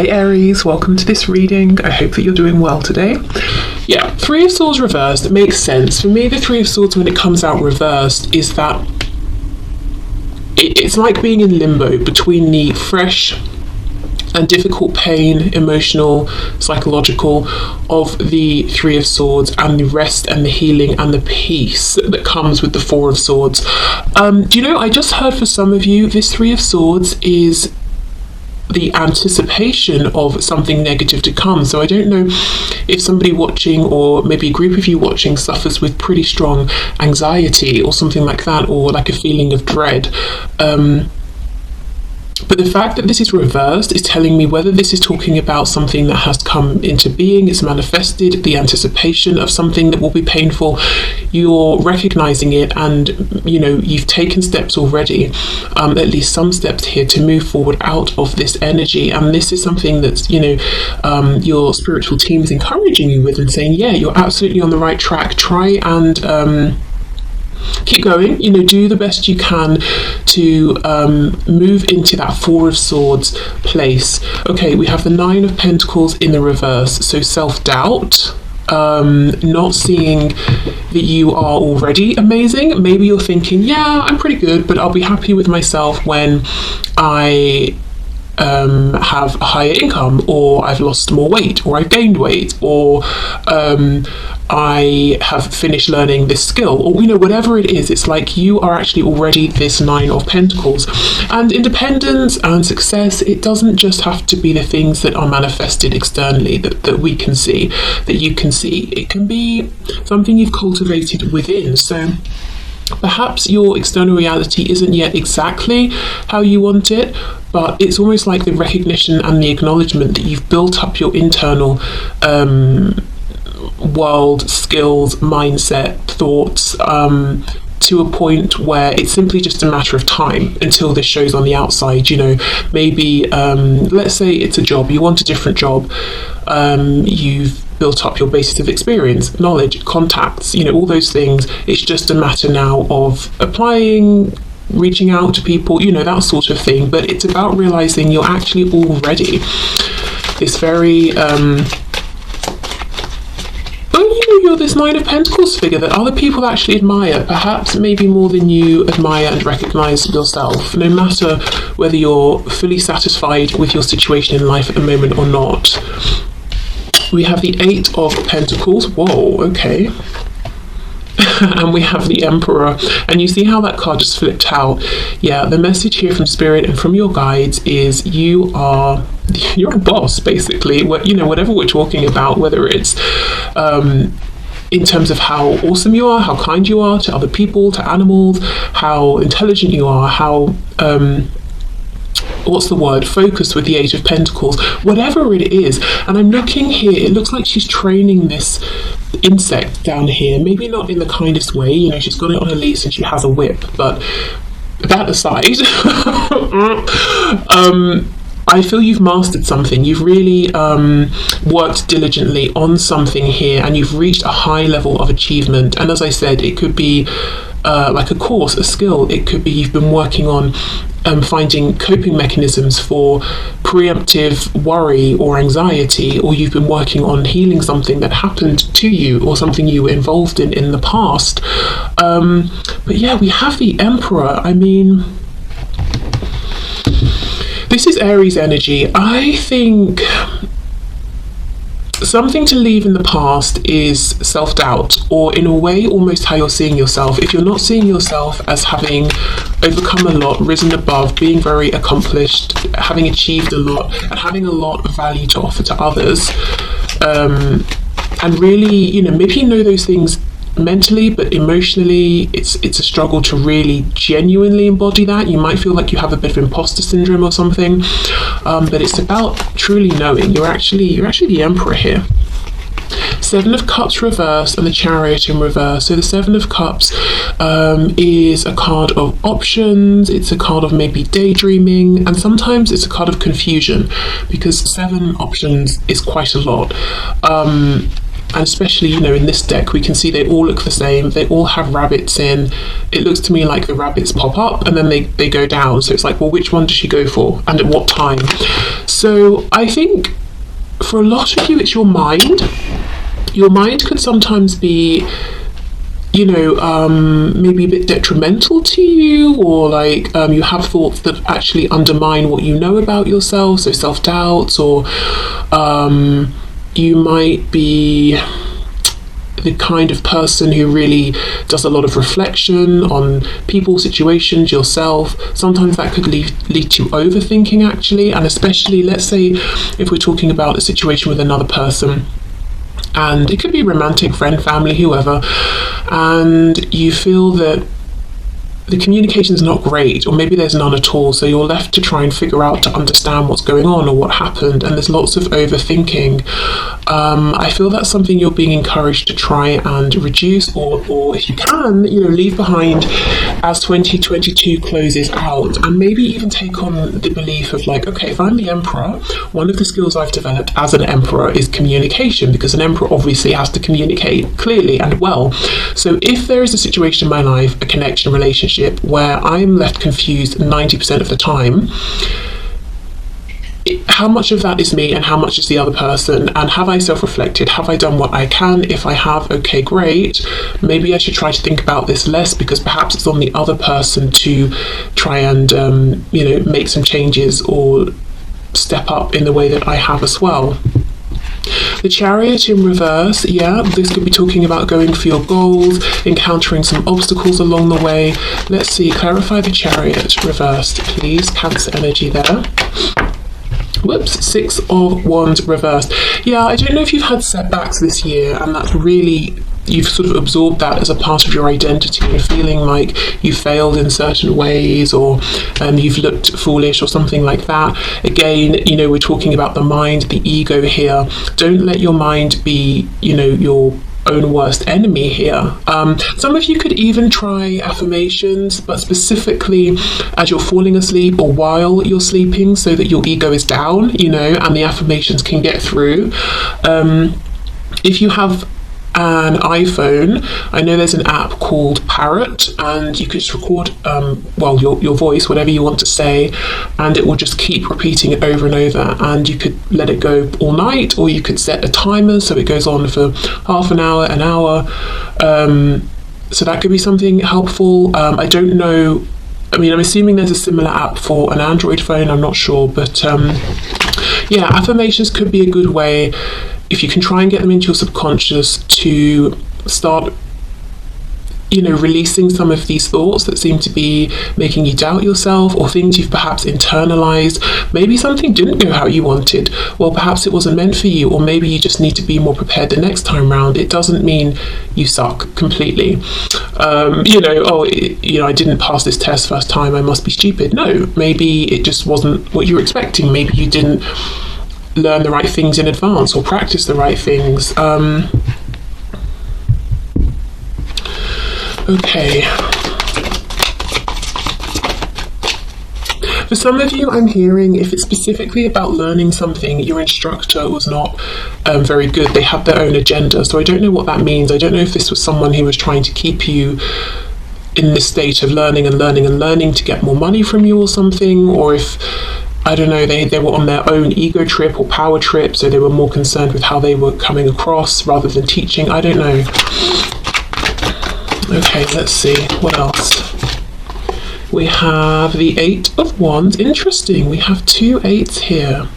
Hey Aries, welcome to this reading. I hope that you're doing well today. Yeah, Three of Swords reversed, it makes sense. For me, the Three of Swords, when it comes out reversed, is that it's like being in limbo between the fresh and difficult pain, emotional, psychological, of the Three of Swords, and the rest and the healing and the peace that comes with the Four of Swords. Do you know, I just heard for some of you, this Three of Swords is the anticipation of something negative to come. So I don't know if somebody watching, or maybe a group of you watching, suffers with pretty strong anxiety or something like that, or like a feeling of dread. But the fact that this is reversed is telling me whether this is talking about something that has come into being, it's manifested, the anticipation of something that will be painful, you're recognizing it, and you've taken steps already, at least some steps here, to move forward out of this energy. And this is something that's your spiritual team is encouraging you with and saying, yeah, you're absolutely on the right track. Try and keep going, do the best you can to move into that Four of Swords place. Okay, we have the Nine of Pentacles in the reverse, so self-doubt, not seeing that you are already amazing. Maybe you're thinking, yeah, I'm pretty good, but I'll be happy with myself when I have a higher income, or I've lost more weight, or I've gained weight, or I have finished learning this skill, or whatever it is. It's like you are actually already this Nine of Pentacles. And independence and success, it doesn't just have to be the things that are manifested externally, that we can see, that you can see. It can be something you've cultivated within. So perhaps your external reality isn't yet exactly how you want it, but it's almost like the recognition and the acknowledgement that you've built up your internal world, skills, mindset, thoughts, to a point where it's simply just a matter of time until this shows on the outside. Maybe let's say it's a job, you want a different job, you've built up your basis of experience, knowledge, contacts, all those things. It's just a matter now of applying, reaching out to people, that sort of thing. But it's about realizing you're actually already this very you're this Nine of Pentacles figure that other people actually admire, perhaps maybe more than you admire and recognize yourself, no matter whether you're fully satisfied with your situation in life at the moment or not. We have the Eight of Pentacles. Whoa, okay. And we have the Emperor, and you see how that card just flipped out. Yeah, the message here from Spirit and from your guides is you're a boss, basically. Whatever we're talking about, whether it's in terms of how awesome you are, how kind you are to other people, to animals, how intelligent you are, how focused with the Eight of Pentacles, whatever it is. And I'm looking here, it looks like she's training this insect down here, maybe not in the kindest way, she's got it on a leash and she has a whip, but that aside, I feel you've mastered something. You've really worked diligently on something here, and you've reached a high level of achievement. And as I said, it could be like a course, a skill. It could be you've been working on finding coping mechanisms for preemptive worry or anxiety, or you've been working on healing something that happened to you or something you were involved in the past. But yeah, we have the Emperor. I mean, this is Aries energy. I think something to leave in the past is self-doubt, or in a way almost how you're seeing yourself. If you're not seeing yourself as having overcome a lot, risen above, being very accomplished, having achieved a lot, and having a lot of value to offer to others, and really, maybe you know those things mentally, but emotionally it's a struggle to really genuinely embody that. You might feel like you have a bit of imposter syndrome or something, but it's about truly knowing you're actually the Emperor here. Seven of Cups reverse and the Chariot in reverse. So the Seven of Cups is a card of options, it's a card of maybe daydreaming, and sometimes it's a card of confusion, because 7 options is quite a lot. and especially, you know, in this deck we can see they all look the same, they all have rabbits in. It looks to me like the rabbits pop up and then they go down, so it's like, well, which one does she go for and at what time? So I think for a lot of you it's your mind. Your mind could sometimes be, you know, maybe a bit detrimental to you, or like you have thoughts that actually undermine what you know about yourself, so self-doubts, or you might be the kind of person who really does a lot of reflection on people, situations, yourself. Sometimes that could lead to overthinking, actually, and especially, let's say, if we're talking about a situation with another person, and it could be romantic, friend, family, whoever, and you feel that the communication is not great, or maybe there's none at all, so you're left to try and figure out to understand what's going on or what happened, and there's lots of overthinking. I feel that's something you're being encouraged to try and reduce, or if you can, you know, leave behind as 2022 closes out, and maybe even take on the belief of like, okay, if I'm the emperor, one of the skills I've developed as an emperor is communication, because an emperor obviously has to communicate clearly and well. So if there is a situation in my life, a connection, a relationship, where I'm left confused 90% of the time, how much of that is me and how much is the other person, and have I self-reflected? Have I done what I can? If I have, okay, great. Maybe I should try to think about this less, because perhaps it's on the other person to try and you know, make some changes or step up in the way that I have as well. The Chariot in reverse, yeah, this could be talking about going for your goals, encountering some obstacles along the way. Let's see, clarify the Chariot reversed, please. Cancer energy there. Whoops, 6 of Wands reversed. Yeah, I don't know if you've had setbacks this year, and that's really, you've sort of absorbed that as a part of your identity, and feeling like you failed in certain ways, or you've looked foolish or something like that. Again, you know, we're talking about the mind, the ego here. Don't let your mind be, you know, your own worst enemy here. Some of you could even try affirmations, but specifically as you're falling asleep or while you're sleeping, so that your ego is down, you know, and the affirmations can get through. If you have an iPhone, I know there's an app called Parrot, and you could just record well, your voice, whatever you want to say, and it will just keep repeating it over and over, and you could let it go all night, or you could set a timer so it goes on for half an hour, so that could be something helpful. I don't know, I mean, I'm assuming there's a similar app for an Android phone, I'm not sure, but yeah, affirmations could be a good way, if you can try and get them into your subconscious, to start, you know, releasing some of these thoughts that seem to be making you doubt yourself, or things you've perhaps internalized. Maybe something didn't go how you wanted. Well, perhaps it wasn't meant for you, or maybe you just need to be more prepared the next time round. It doesn't mean you suck completely. You know, oh, you know, I didn't pass this test first time, I must be stupid. No, maybe it just wasn't what you were expecting. Maybe you didn't learn the right things in advance, or practice the right things. Okay. For some of you, I'm hearing, if it's specifically about learning something, your instructor was not very good. They had their own agenda, so I don't know what that means. I don't know if this was someone who was trying to keep you in this state of learning and learning and learning to get more money from you or something, or if, I don't know, they were on their own ego trip or power trip, so they were more concerned with how they were coming across rather than teaching. I don't know. Okay, let's see, what else? We have the 8 of Wands. Interesting, we have 2 8s here.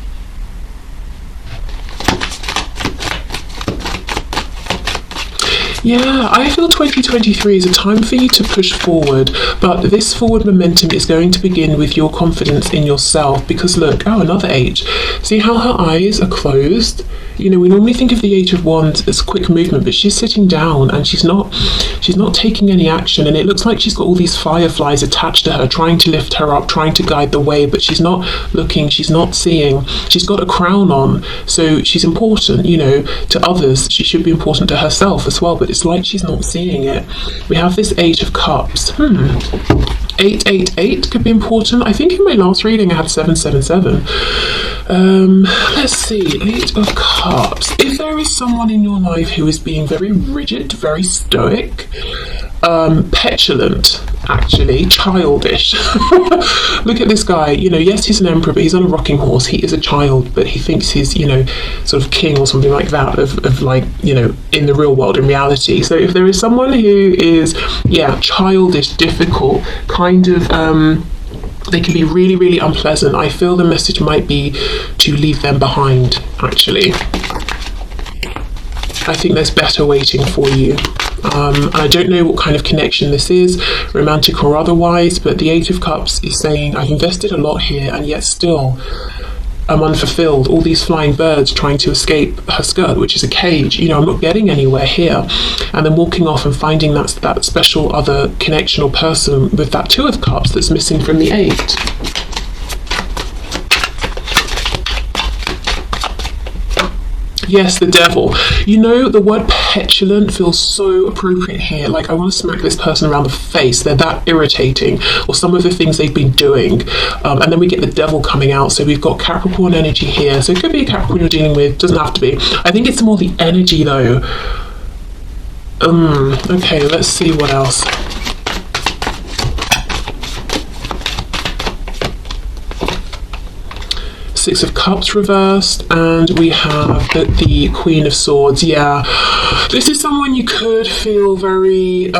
Yeah, I feel 2023 is a time for you to push forward, but this forward momentum is going to begin with your confidence in yourself, because look, oh, another 8. See how her eyes are closed? You know, we normally think of the 8 of Wands as quick movement, but she's sitting down and she's not taking any action, and it looks like she's got all these fireflies attached to her, trying to lift her up, trying to guide the way, but she's not looking, she's not seeing. She's got a crown on, so she's important, you know, to others. She should be important to herself as well, but it's like she's not seeing it. We have this 8 of Cups. 888 could be important. I think in my last reading I had 777. Let's see, 8 of Cups. If there is someone in your life who is being very rigid, very stoic, petulant, actually, childish. Look at this guy, yes, he's an emperor, but he's on a rocking horse. He is a child, but he thinks he's, sort of king or something like that, of like, in the real world, in reality. So if there is someone who is, childish, difficult, kind of, they can be really, really unpleasant. I feel the message might be to leave them behind, actually. I think there's better waiting for you. I don't know what kind of connection this is, romantic or otherwise, but the 8 of Cups is saying, I've invested a lot here and yet still I'm unfulfilled. All these flying birds trying to escape her skirt, which is a cage. I'm not getting anywhere here. And then walking off and finding that special other connection or person with that 2 of Cups that's missing from the 8. Yes, the devil. The word petulant feels so appropriate here. Like, I want to smack this person around the face. They're that irritating, or some of the things they've been doing. And then we get the devil coming out. So we've got Capricorn energy here. So it could be a Capricorn you're dealing with. Doesn't have to be. I think it's more the energy, though. Okay, let's see what else. Six of Cups reversed, and we have the Queen of Swords. Yeah, this is someone you could feel very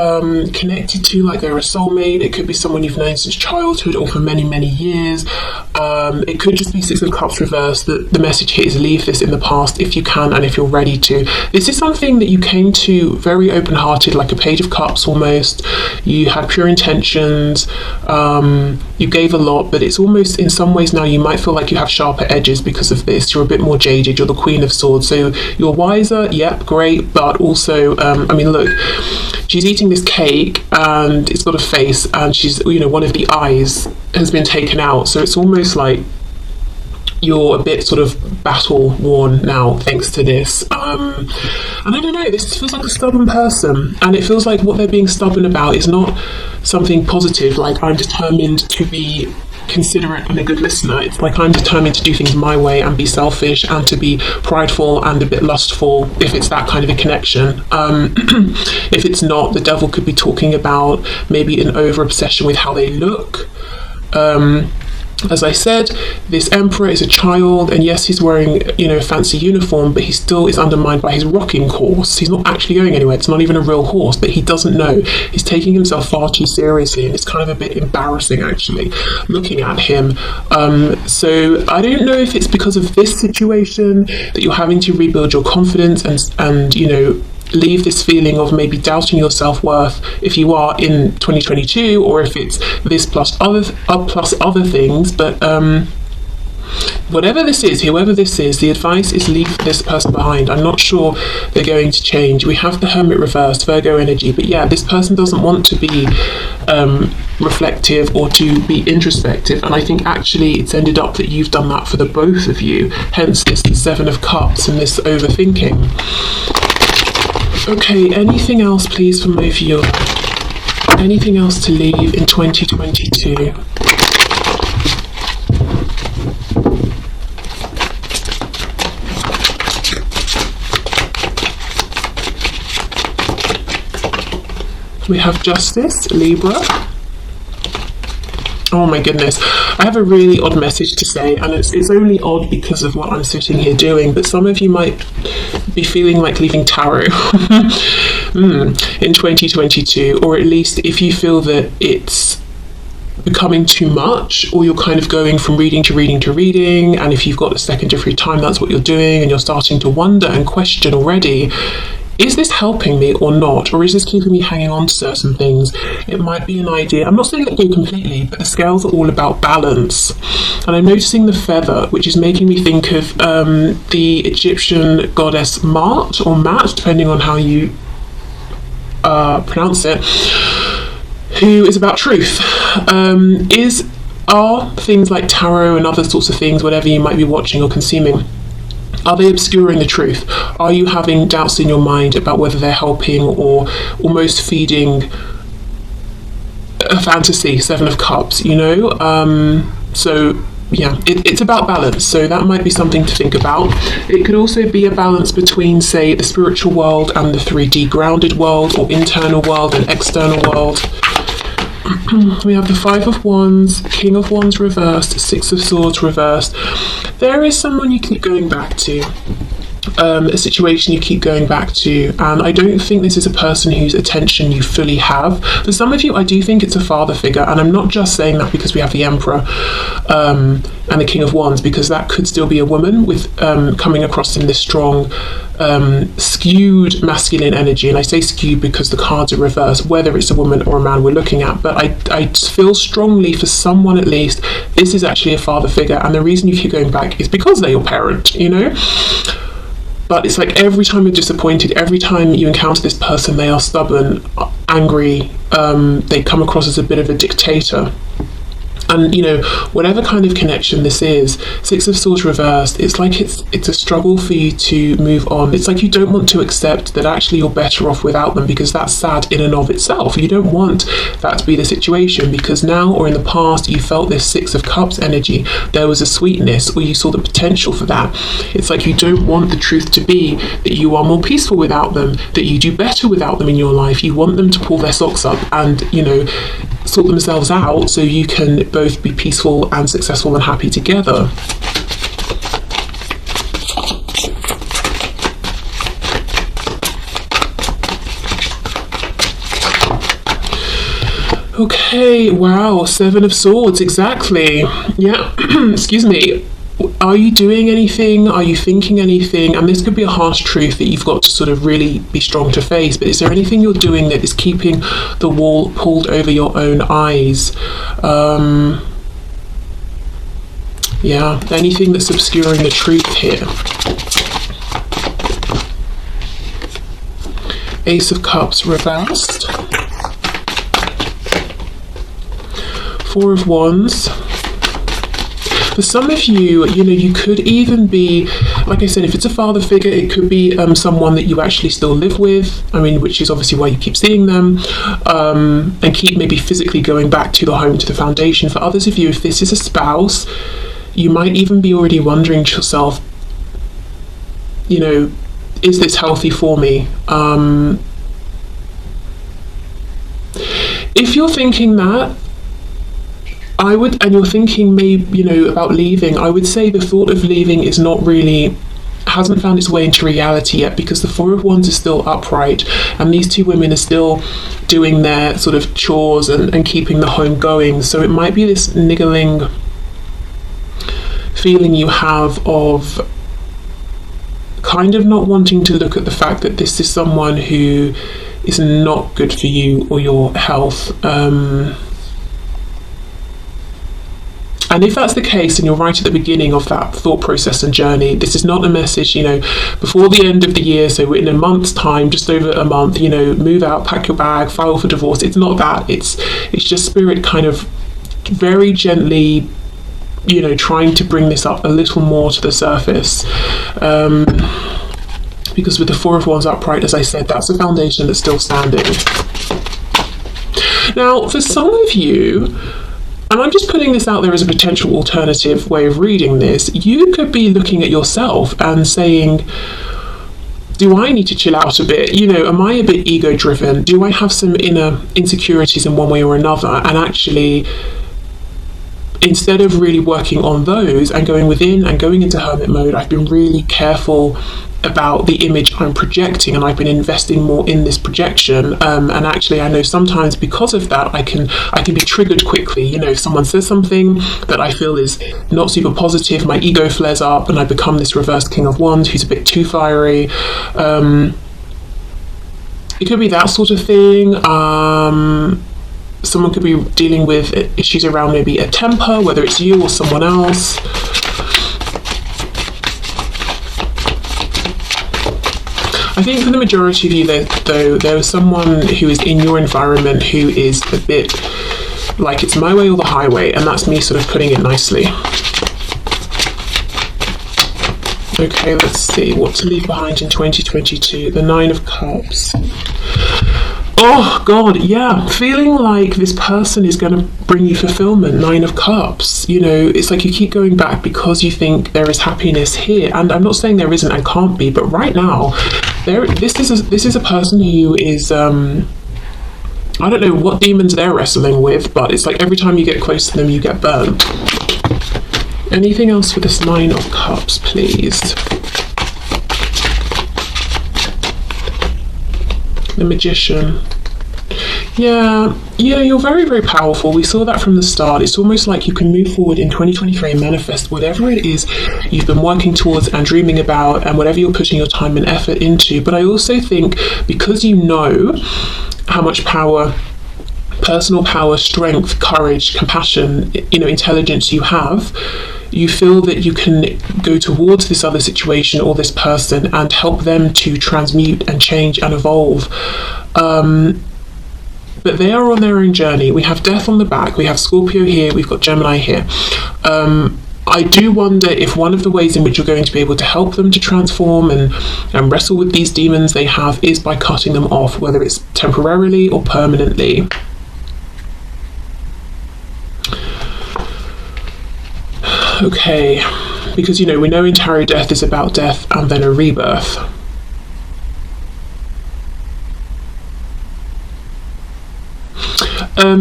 connected to, like they're a soulmate. It could be someone you've known since childhood or for many, many years. It could just be Six of Cups reversed. The message here is leave this in the past if you can and if you're ready to. This is something that you came to very open-hearted, like a Page of Cups almost. You had pure intentions. You gave a lot, but it's almost, in some ways now, you might feel like you have sharper edges because of this. You're a bit more jaded. You're the Queen of Swords, so you're wiser. Yep, great. But also, look, she's eating this cake and it's got a face, and she's, one of the eyes has been taken out, so it's almost like you're a bit sort of battle worn now thanks to this. And I don't know, this feels like a stubborn person, and it feels like what they're being stubborn about is not something positive, like I'm determined to be considerate and a good listener. It's like I'm determined to do things my way and be selfish and to be prideful and a bit lustful, if it's that kind of a connection. If it's not, the devil could be talking about maybe an over obsession with how they look. As I said, this emperor is a child, and yes, he's wearing, a fancy uniform, but he still is undermined by his rocking horse. He's not actually going anywhere. It's not even a real horse, but he doesn't know. He's taking himself far too seriously, and it's kind of a bit embarrassing, actually, looking at him. So I don't know if it's because of this situation that you're having to rebuild your confidence and leave this feeling of maybe doubting your self-worth if you are in 2022, or if it's this plus other things. But whatever this is, whoever this is, the advice is leave this person behind. I'm not sure they're going to change. We have the Hermit reversed, Virgo energy, but yeah, this person doesn't want to be reflective or to be introspective, and I think actually it's ended up that you've done that for the both of you, hence it's the 7 of Cups and this overthinking. Okay, anything else please from both of you? Anything else to leave in 2022? We have Justice, Libra. Oh my goodness, I have a really odd message to say, and it's only odd because of what I'm sitting here doing, but some of you might be feeling like leaving tarot in 2022, or at least if you feel that it's becoming too much, or you're kind of going from reading to reading to reading, and if you've got a second of free time, that's what you're doing, and you're starting to wonder and question already, is this helping me or not? Or is this keeping me hanging on to certain things? It might be an idea. I'm not saying let go completely, but the scales are all about balance. And I'm noticing the feather, which is making me think of the Egyptian goddess Mart, or Mat, depending on how you pronounce it, who is about truth. Are things like tarot and other sorts of things, whatever you might be watching or consuming, are they obscuring the truth? Are you having doubts in your mind about whether they're helping or almost feeding a fantasy, Seven of Cups, you know. So yeah, it's about balance, so that might be something to think about. It could also be a balance between, say, the spiritual world and the 3D grounded world, or internal world and external world. We have the Five of Wands, King of Wands reversed, Six of Swords reversed. There is someone you keep going back to. A situation you keep going back to, and I don't think this is a person whose attention you fully have. For some of you, I do think it's a father figure, and I'm not just saying that because we have the Emperor and the King of Wands, because that could still be a woman with coming across in this strong skewed masculine energy. And I say skewed because the cards are reversed, whether it's a woman or a man we're looking at. But I feel strongly, for someone at least, this is actually a father figure, and the reason you keep going back is because they're your parent, you know. But it's like every time you're disappointed, every time you encounter this person, they are stubborn, angry, they come across as a bit of a dictator. And, you know, whatever kind of connection this is, Six of Swords reversed, it's like it's a struggle for you to move on. It's like you don't want to accept that actually you're better off without them, because that's sad in and of itself. You don't want that to be the situation, because now or in the past you felt this Six of Cups energy. There was a sweetness, or you saw the potential for that. It's like you don't want the truth to be that you are more peaceful without them, that you do better without them in your life. You want them to pull their socks up and, you know, sort themselves out so you can both be peaceful and successful and happy together. Okay, wow, Seven of Swords, exactly. Yeah, excuse me. Are you doing anything? Are you thinking anything? And this could be a harsh truth that you've got to sort of really be strong to face, but is there anything you're doing that is keeping the wool pulled over your own eyes? Yeah, anything that's obscuring the truth here. Ace of Cups reversed. Four of Wands. For some of you, you know, you could even be, like I said, if it's a father figure, it could be someone that you actually still live with, I mean, which is obviously why you keep seeing them, and keep maybe physically going back to the home, to the foundation. For others of you, if this is a spouse, you might even be already wondering to yourself, you know, is this healthy for me? If you're thinking that, I would, and you're thinking maybe, you know, about leaving, I would say the thought of leaving is not really, hasn't found its way into reality yet, because the Four of Wands is still upright, and these two women are still doing their sort of chores and keeping the home going. So it might be this niggling feeling you have of kind of not wanting to look at the fact that this is someone who is not good for you or your health. And if that's the case, and you're right at the beginning of that thought process and journey, this is not a message, you know, before the end of the year, so in a month's time, just over a month, you know, move out, pack your bag, file for divorce. It's not that. It's just spirit kind of very gently, you know, trying to bring this up a little more to the surface. Because with the Four of Wands upright, as I said, that's a foundation that's still standing. Now, for some of you, and I'm just putting this out there as a potential alternative way of reading this, you could be looking at yourself and saying, do I need to chill out a bit? You know, am I a bit ego driven? Do I have some inner insecurities in one way or another? And actually, instead of really working on those and going within and going into hermit mode, I've been really careful about the image I'm projecting, and I've been investing more in this projection, and actually I know sometimes because of that I can be triggered quickly. You know, if someone says something that I feel is not super positive, my ego flares up and I become this reversed King of Wands who's a bit too fiery. It could be that sort of thing. Someone could be dealing with issues around maybe a temper, whether it's you or someone else. I think for the majority of you, though, there is someone who is in your environment who is a bit like it's my way or the highway, and that's me sort of putting it nicely. Okay, let's see what to leave behind in 2022. The Nine of Cups. Oh God, yeah. Feeling like this person is going to bring you fulfillment. Nine of Cups. You know, it's like you keep going back because you think there is happiness here, and I'm not saying there isn't and can't be, but right now, this is a person who is I don't know what demons they're wrestling with, but it's like every time you get close to them, you get burned. Anything else for this Nine of Cups, please? The Magician. Yeah, you're very, very powerful. We saw that from the start. It's almost like you can move forward in 2023 and manifest whatever it is you've been working towards and dreaming about and whatever you're putting your time and effort into. But I also think because you know how much power, personal power, strength, courage, compassion, intelligence you have, you feel that you can go towards this other situation or this person and help them to transmute and change and evolve. But they are on their own journey. We have Death on the back, we have Scorpio here, we've got Gemini here. I do wonder if one of the ways in which you're going to be able to help them to transform and wrestle with these demons they have is by cutting them off, whether it's temporarily or permanently. Okay, because we know in tarot death is about death and then a rebirth.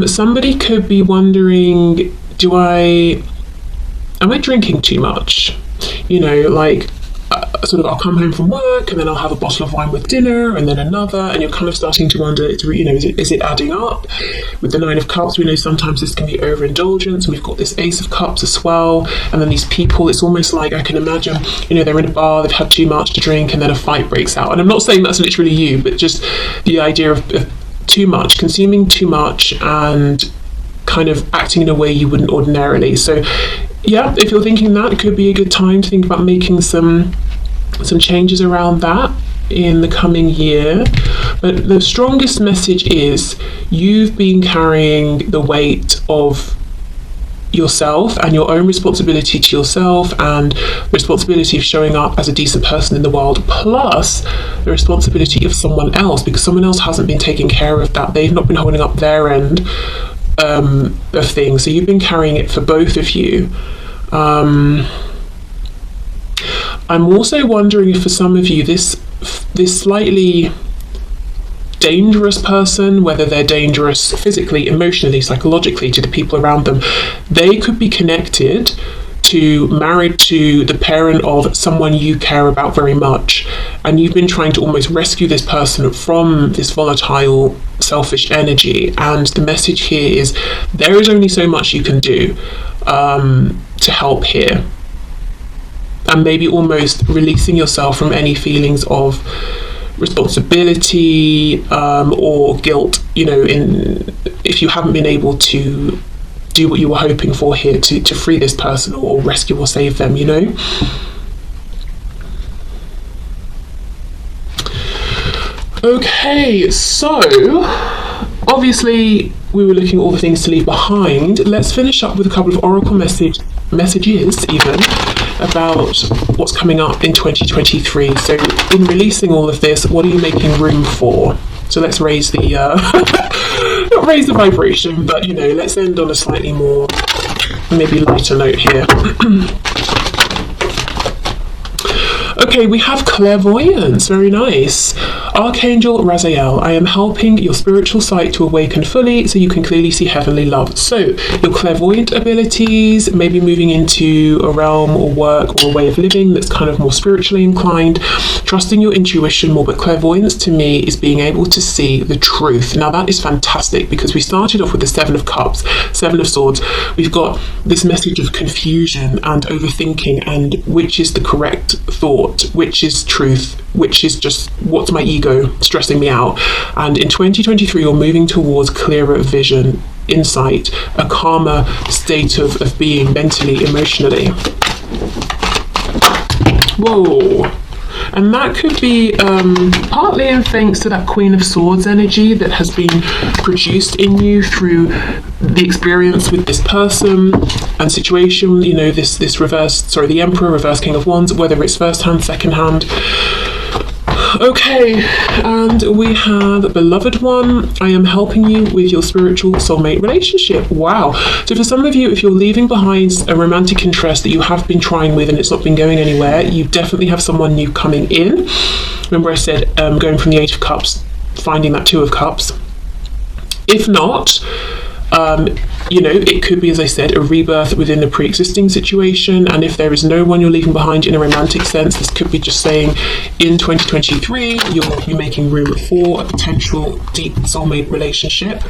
Somebody could be wondering, am I drinking too much? Sort of I'll come home from work and then I'll have a bottle of wine with dinner and then another, and you're kind of starting to wonder, is it adding up? With the Nine of Cups, we know sometimes this can be overindulgence, and we've got this Ace of Cups as well, and then these people, it's almost like I can imagine, they're in a bar, they've had too much to drink, and then a fight breaks out. And I'm not saying that's literally you, but just the idea of too much, consuming too much, and kind of acting in a way you wouldn't ordinarily. So yeah, if you're thinking that, it could be a good time to think about making some changes around that in the coming year. But the strongest message is you've been carrying the weight of yourself and your own responsibility to yourself and the responsibility of showing up as a decent person in the world, plus the responsibility of someone else, because someone else hasn't been taking care of that. They've not been holding up their end of things. So you've been carrying it for both of you. I'm also wondering if for some of you this slightly dangerous person, whether they're dangerous physically, emotionally, psychologically to the people around them, they could be married to the parent of someone you care about very much, and you've been trying to almost rescue this person from this volatile, selfish energy. And the message here is there is only so much you can do to help here, and maybe almost releasing yourself from any feelings of responsibility or guilt, if you haven't been able to do what you were hoping for here to free this person or rescue or save them, Okay, so obviously we were looking at all the things to leave behind. Let's finish up with a couple of oracle messages even about what's coming up in 2023. So in releasing all of this, what are you making room for? So let's raise the not raise the vibration, but let's end on a slightly more maybe lighter note here. Okay, we have clairvoyance, very nice. Archangel Raziel, I am helping your spiritual sight to awaken fully so you can clearly see heavenly love. So your clairvoyant abilities, maybe moving into a realm or work or a way of living that's kind of more spiritually inclined, trusting your intuition more. But clairvoyance to me is being able to see the truth. Now that is fantastic, because we started off with the Seven of Cups, Seven of Swords. We've got this message of confusion and overthinking, and which is the correct thought, which is truth, which is just what's my ego stressing me out. And in 2023 you're moving towards clearer vision, insight, a calmer state of being mentally, emotionally. Whoa. And that could be partly in thanks to that Queen of Swords energy that has been produced in you through the experience with this person and situation, this the Emperor, reverse King of Wands, whether it's first hand, second hand. Okay, and we have beloved one. I am helping you with your spiritual soulmate relationship. Wow. So for some of you, if you're leaving behind a romantic interest that you have been trying with and it's not been going anywhere, you definitely have someone new coming in. Remember I said going from the Eight of Cups, finding that Two of Cups. If not, it could be, as I said, a rebirth within a pre-existing situation. And if there is no one you're leaving behind in a romantic sense, this could be just saying in 2023 you'll be making room for a potential deep soulmate relationship.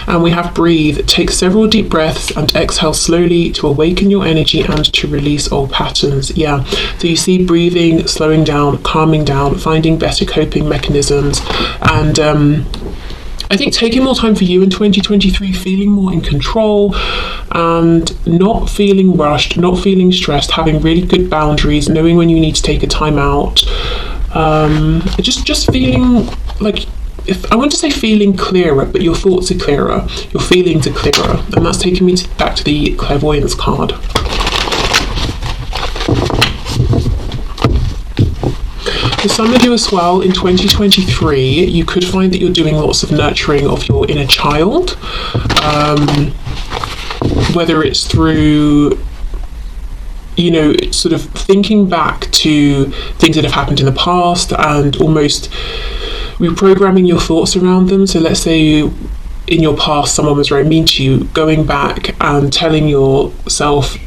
And we have breathe. Take several deep breaths and exhale slowly to awaken your energy and to release old patterns. Yeah, so you see breathing, slowing down, calming down, finding better coping mechanisms, and I think taking more time for you in 2023, feeling more in control and not feeling rushed, not feeling stressed, having really good boundaries, knowing when you need to take a time out. Just feeling like, if I want to say feeling clearer, but your thoughts are clearer, your feelings are clearer. And that's taking me back to the clairvoyance card. For some of you as well, in 2023, you could find that you're doing lots of nurturing of your inner child, whether it's through, sort of thinking back to things that have happened in the past and almost reprogramming your thoughts around them. So let's say in your past someone was very mean to you, going back and telling yourself,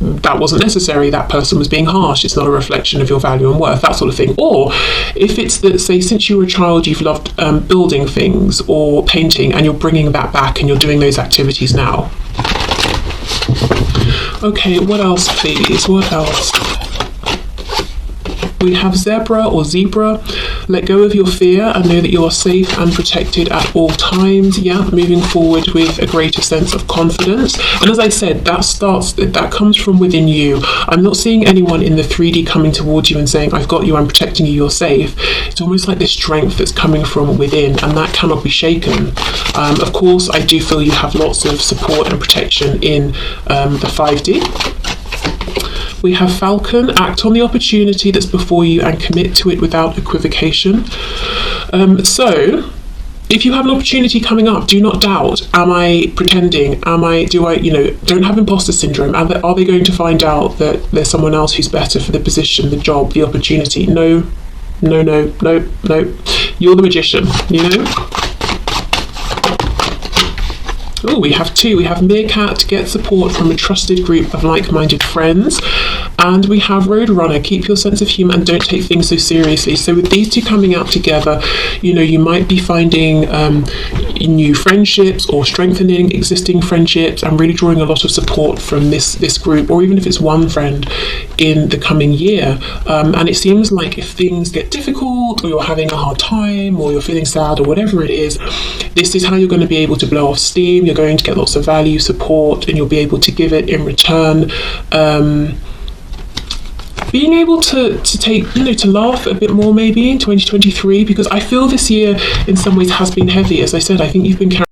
that wasn't necessary, that person was being harsh, it's not a reflection of your value and worth, that sort of thing. Or if it's that, say, since you were a child you've loved building things or painting, and you're bringing that back and you're doing those activities now. Okay, what else please, what else? We have zebra or zebra. Let go of your fear and know that you are safe and protected at all times. Yeah, moving forward with a greater sense of confidence. And as I said, that comes from within you. I'm not seeing anyone in the 3D coming towards you and saying, I've got you, I'm protecting you, you're safe. It's almost like this strength that's coming from within, and that cannot be shaken. Of course, I do feel you have lots of support and protection in the 5D. We have Falcon. Act on the opportunity that's before you and commit to it without equivocation. So if you have an opportunity coming up, do not doubt. Am I pretending? Don't have imposter syndrome. Are they going to find out that there's someone else who's better for the position, the job, the opportunity? No. You're the magician, Oh, we have two. We have Meerkat, get support from a trusted group of like-minded friends. And we have Roadrunner, keep your sense of humour and don't take things so seriously. So with these two coming out together, you might be finding new friendships or strengthening existing friendships and really drawing a lot of support from this group, or even if it's one friend in the coming year. And it seems like if things get difficult or you're having a hard time or you're feeling sad or whatever it is, this is how you're going to be able to blow off steam. You're going to get lots of value, support, and you'll be able to give it in return. Being able to take, to laugh a bit more maybe in 2023, because I feel this year in some ways has been heavy. As I said, I think you've been carrying